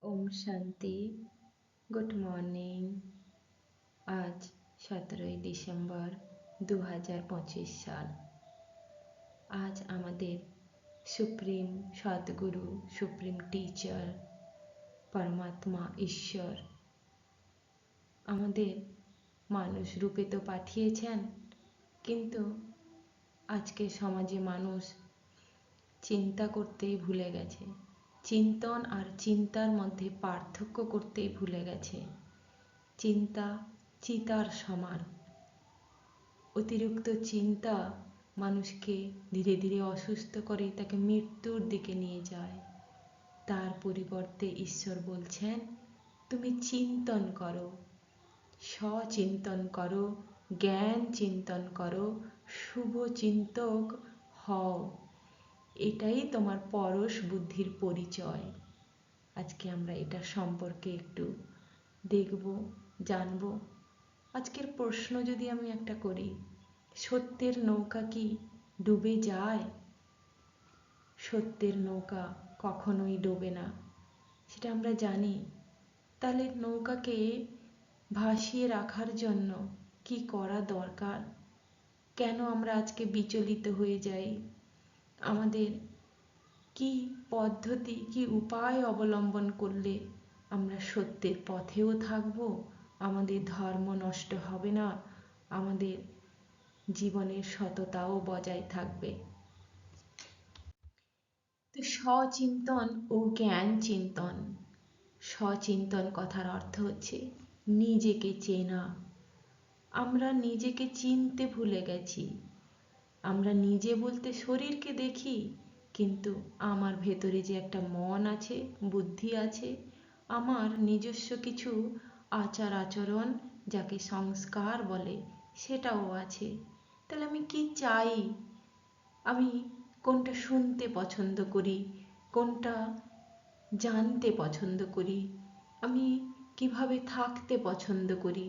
ওম শান্তি। Good morning. আজ 17ই December 2025 সাল। আজ আমাদের সুপ্রিম সদ্গুরু, সুপ্রিম টিচার, পরমাত্মা ঈশ্বর আমাদের মানুষ রূপে তো পাঠিয়েছেন, কিন্তু আজকে সমাজে মানুষ চিন্তা করতেই ভুলে গেছে। চিন্তন আর চিন্তার মধ্যে পার্থক্য করতেই ভুলে গেছে। চিন্তা চিতার সমান। অতিরিক্ত চিন্তা মানুষকে ধীরে ধীরে অসুস্থ করে, তাকে মৃত্যুর দিকে নিয়ে যায়। তার পরিবর্তে ঈশ্বর বলছেন, তুমি চিন্তন করো, সচিন্তন করো, জ্ঞান চিন্তন করো, শুভ চিন্তক হও। এটাই তোমার পরশ বুদ্ধির পরিচয়। আজকে আমরা এটা সম্পর্কে একটু দেখব, জানব। আজকের প্রশ্ন যদি আমি একটা করি, সত্যের নৌকা কি ডুবে যায়? সত্যের নৌকা কখনোই ডোবে না, সেটা আমরা জানি। তাহলে নৌকাকে ভাসিয়ে রাখার জন্য কি করা দরকার? কেন আমরা আজকে বিচলিত হয়ে যাই? আমাদের কি পদ্ধতি, কি উপায় অবলম্বন করলে আমরা সত্যের পথেও থাকব, আমাদের ধর্ম নষ্ট হবে না, আমাদের জীবনের সততাও বজায় থাকবে? তো সচিন্তন ও জ্ঞান চিন্তন। সচিন্তন কথার অর্থ হচ্ছে নিজেকে চেনা। আমরা নিজেকে চিনতে ভুলে গেছি। আমরা নিজে বলতে শরীরকে দেখি, কিন্তু আমার ভেতরে যে একটা মন আছে, বুদ্ধি আছে, আমার নিজস্ব কিছু আচার আচরণ, যাকে সংস্কার বলে, সেটাও আছে। তাহলে আমি কি চাই? আমি কোনটা শুনতে পছন্দ করি, কোনটা জানতে পছন্দ করি, আমি কিভাবে থাকতে পছন্দ করি?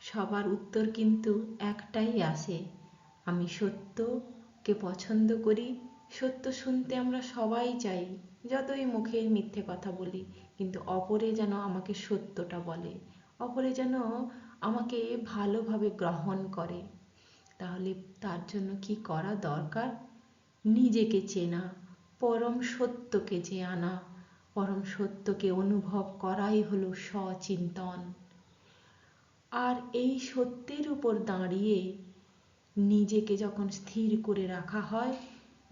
সবার উত্তর কিন্তু একটাই আসে, আমি সত্যকে পছন্দ করি। সত্য শুনতে আমরা সবাই চাই, যতই মুখে মিথ্যে কথা বলি, কিন্তু অপরে যেন আমাকে সত্যটা বলে, অপরে যেন আমাকে ভালোভাবে গ্রহণ করে। তাহলে তার জন্য কি করা দরকার? নিজেকে চেনা, পরম সত্যকে যে আনা, পরম সত্যকে অনুভব করাই হলো সচিন্তন। আর এই সত্যের উপর দাঁড়িয়ে নিজেকে যখন স্থির করে রাখা হয়,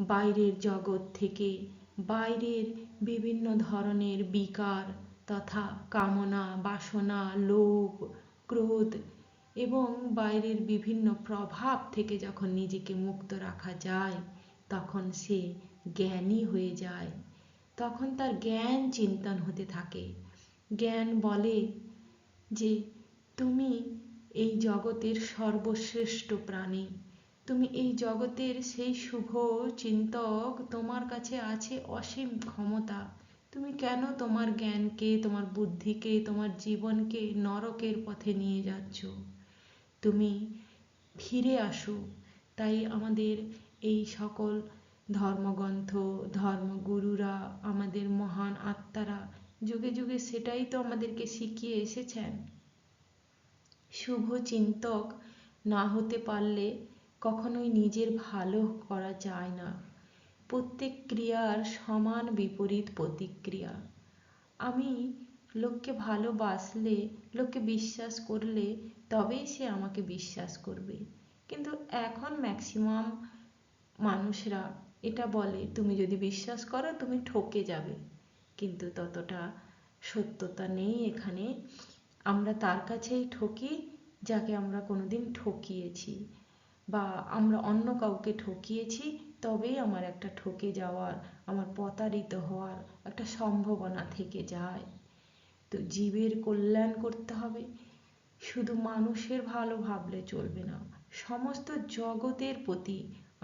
বাইরের জগৎ থেকে, বাইরের বিভিন্ন ধরনের বিকার তথা কামনা, বাসনা, লোভ, ক্রোধ এবং বাইরের বিভিন্ন প্রভাব থেকে যখন নিজেকে মুক্ত রাখা যায়, তখন সে জ্ঞানী হয়ে যায়। তখন তার জ্ঞান চিন্তন হতে থাকে। জ্ঞান বলে যে তুমি এই জগতের সর্বশ্রেষ্ঠ প্রাণী, তুমি এই জগতের সেই শুভ চিন্তক, তোমার কাছে আছে অসীম ক্ষমতা। তুমি কেন তোমার জ্ঞানকে, তোমার বুদ্ধিকে, তোমার জীবনকে নরকের পথে নিয়ে যাচ্ছ? তুমি ফিরে আসো। তাই আমাদের এই সকল ধর্মগ্রন্থ, ধর্মগুরুরা, আমাদের মহান আত্মারা যুগে যুগে সেটাই তো আমাদেরকে শিখিয়ে এসেছেন। শুভ চিন্তক না হতে পারলে কখনোই নিজের ভালো করা যায় না। প্রত্যেক ক্রিয়ার সমান বিপরীত প্রতিক্রিয়া। আমি লোককে ভালোবাসলে, লোককে বিশ্বাস করলে, তবেই সে আমাকে বিশ্বাস করবে। কিন্তু এখন ম্যাক্সিমাম মানুষরা এটা বলে, তুমি যদি বিশ্বাস করো তুমি ঠকে যাবে। কিন্তু ততটা সত্যতা নেই এখানে। আমরা তার কাছেই ঠকি যাকে আমরা কোনোদিন ঠকিয়েছি, বা আমরা অন্য কাউকে ঠকিয়েছি, তবেই আমার একটা ঠকে যাওয়ার, আমার প্রতারিত হওয়ার একটা সম্ভাবনা থেকে যায়। তো জীবের কল্যাণ করতে হবে, শুধু মানুষের ভালো ভাবলে চলবে না, সমস্ত জগতের প্রতি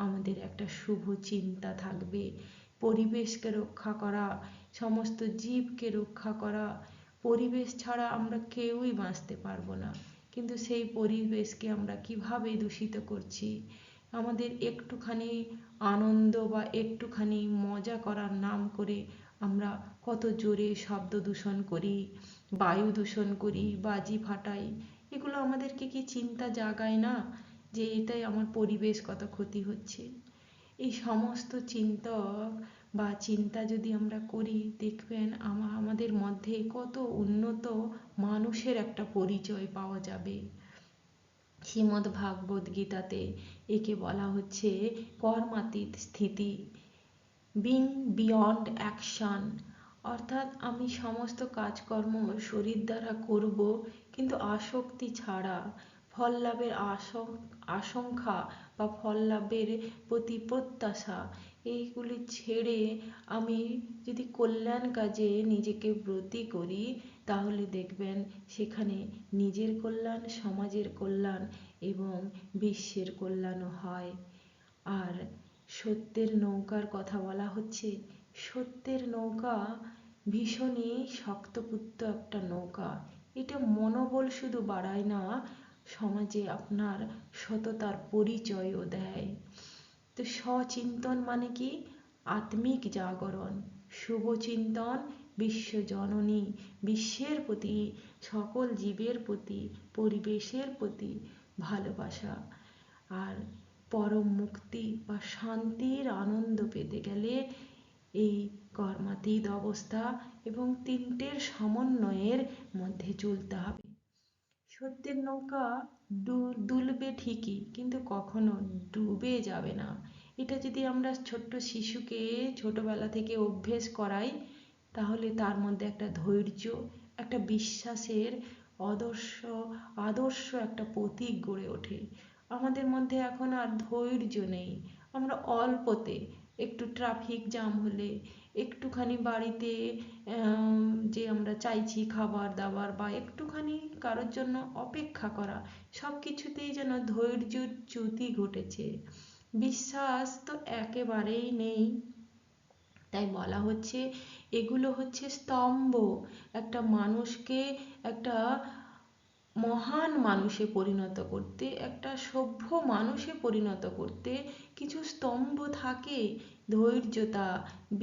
আমাদের একটা শুভ চিন্তা থাকবে। পরিবেশকে রক্ষা করা, সমস্ত জীবকে রক্ষা করা। পরিবেশ ছাড়া আমরা কেউই বাঁচতে পারবো না, কিন্তু সেই পরিবেশকে আমরা কিভাবে দূষিত করছি? আমাদের একটুখানি আনন্দ বা একটুখানি মজা করার নাম করে আমরা কত জোরে শব্দ দূষণ করি, বায়ু দূষণ করি, বাজি ফাটাই। এগুলো আমাদেরকে কি চিন্তা জাগায় না যে এটাই আমার পরিবেশ কত ক্ষতি হচ্ছে? এই সমস্ত চিন্তা যদি আমরা করি, দেখবেন আমাদের মধ্যে কত উন্নত মানুষের একটা পরিচয় পাওয়া যাবে। শ্রীমদ্ ভাগবত গীতাতে একে বলা হচ্ছে কর্মাতীত স্থিতি, বিং বিয়ন্ড অ্যাকশন। অর্থাৎ আমি সমস্ত কাজকর্ম শরীর দ্বারা করব, কিন্তু আসক্তি ছাড়া, ফল লাভের আশঙ্কা বা ফল লাভের প্রতি প্রত্যাশা, এইগুলি ছেড়ে আমি যদি কল্যাণ কাজে নিজেকে ব্রতী করি, তাহলে দেখবেন সেখানে নিজের কল্যাণ, সমাজের কল্যাণ এবং বিশ্বের কল্যাণও হয়। আর সত্যের নৌকার কথা বলা হচ্ছে, সত্যের নৌকা ভীষণই শক্তপুত্ত একটা নৌকা। এটা মনোবল শুধু বাড়ায় না, সমাজে আপনার সততার পরিচয়ও দেয়। তো সচিন্তন মানে কি? আত্মিক জাগরণ, শুভচিন্তন, বিশ্বজননী, বিশ্বের প্রতি, সকল জীবের প্রতি, পরিবেশের প্রতি ভালোবাসা। আর পরম মুক্তি বা শান্তির আনন্দ পেতে গেলে এই কর্মাতীত অবস্থা এবং তিনটের সমন্বয়ের মধ্যে চলতে হবে। সত্যের নৌকা দুলবে ঠিকই, কিন্তু কখনো ডুবে যাবে না। এটা যদি আমরা ছোট্ট শিশুকে ছোটবেলা থেকে অভ্যেস করাই, তাহলে তার মধ্যে একটা ধৈর্য, একটা বিশ্বাসের আদর্শ একটা প্রতীক গড়ে ওঠে। আমাদের মধ্যে এখন আর ধৈর্য নেই। আমরা অল্পতে, একটু ট্রাফিক জ্যাম হলে, একটুখানি বাড়িতে যে আমরা চাইছি খাবার দাবার, বা একটুখানি কারোর জন্য অপেক্ষা করা, সব কিছুতেই যেন ধৈর্যর চ্যুতি ঘটেছে। বিশ্বাস তো একেবারেই নেই। তাই বলা হচ্ছে এগুলো হচ্ছে স্তম্ভ, একটা মানুষকে একটা মহান মানুষে পরিণত করতে, একটা সভ্য মানুষে পরিণত করতে কিছু স্তম্ভ থাকে। ধৈর্যতা,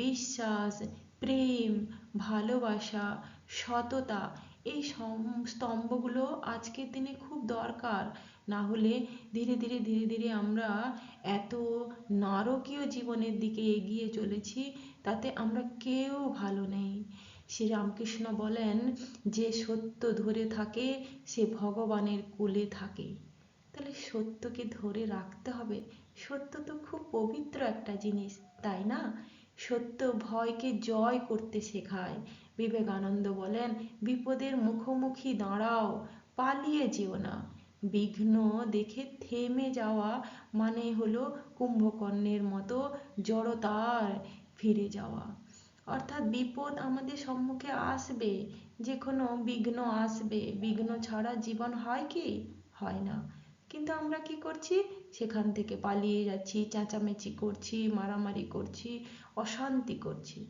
বিশ্বাস, প্রেম, ভালোবাসা, সততা, এই স্তম্ভগুলো আজকের দিনে খুব দরকার। না হলে ধীরে ধীরে আমরা এত নারকীয় জীবনের দিকে এগিয়ে চলেছি, তাতে আমরা কেউ ভালো নেই। শ্রীরামকৃষ্ণ বলেন, যে সত্য ধরে থাকে সে ভগবানের কোলে থাকে। তাহলে সত্যকে ধরে রাখতে হবে। সত্য তো খুব পবিত্র একটা জিনিস, তাই না? সত্য ভয়কে জয় করতে শেখায়। বিবেকানন্দ বলেন, বিপদের মুখোমুখি দাঁড়াও, পালিয়ে যেও না। বিঘ্ন দেখে থেমে যাওয়া মানে হলো কুম্ভকর্ণের মতো জড়তার ফিরে যাওয়া। অর্থাৎ বিপদ আমাদের সম্মুখে আসবে, যে কোনো বিঘ্ন আসবে। বিঘ্ন ছাড়া জীবন হয় কি? হয় না। কিন্তু আমরা কি করছি? সেখান থেকে পালিয়ে যাচ্ছি, চেঁচামেচি করছি, মারামারি করছি, অশান্তি করছি।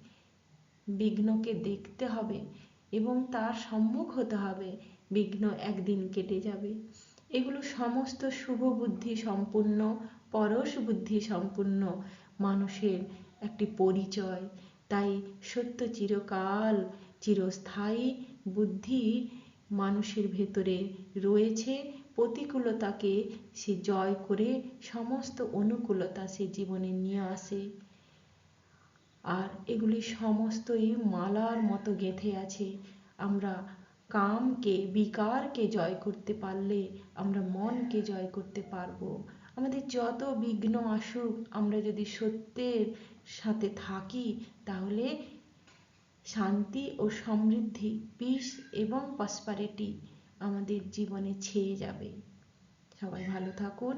বিঘ্নকে দেখতে হবে এবং তার সম্মুখ হতে হবে। বিঘ্ন একদিন কেটে যাবে। এগুলো সমস্ত শুভ বুদ্ধি সম্পূর্ণ, পরশ বুদ্ধি সম্পূর্ণ মানুষের একটি পরিচয়। তাই সত্য চিরকাল চিরস্থায়ী। বুদ্ধি মানুষের ভেতরে রয়েছে, প্রতিকূলতাকে সে জয় করে সমস্ত অনুকূলতা সে জীবনে নিয়ে আসে। আর এগুলি সমস্তই মালার মতো গেঁথে আছে। আমরা কামকে, বিকারকে জয় করতে পারলে আমরা মনকে জয় করতে পারবো। আমাদের যত বিঘ্ন আসুক, আমরা যদি সত্যের সাথে থাকি, তাহলে শান্তি ও সমৃদ্ধি, পিস এবং প্রসপারিটি আমাদের জীবনে ছেয়ে যাবে। সবাই ভালো থাকুন।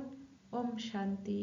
ওম শান্তি।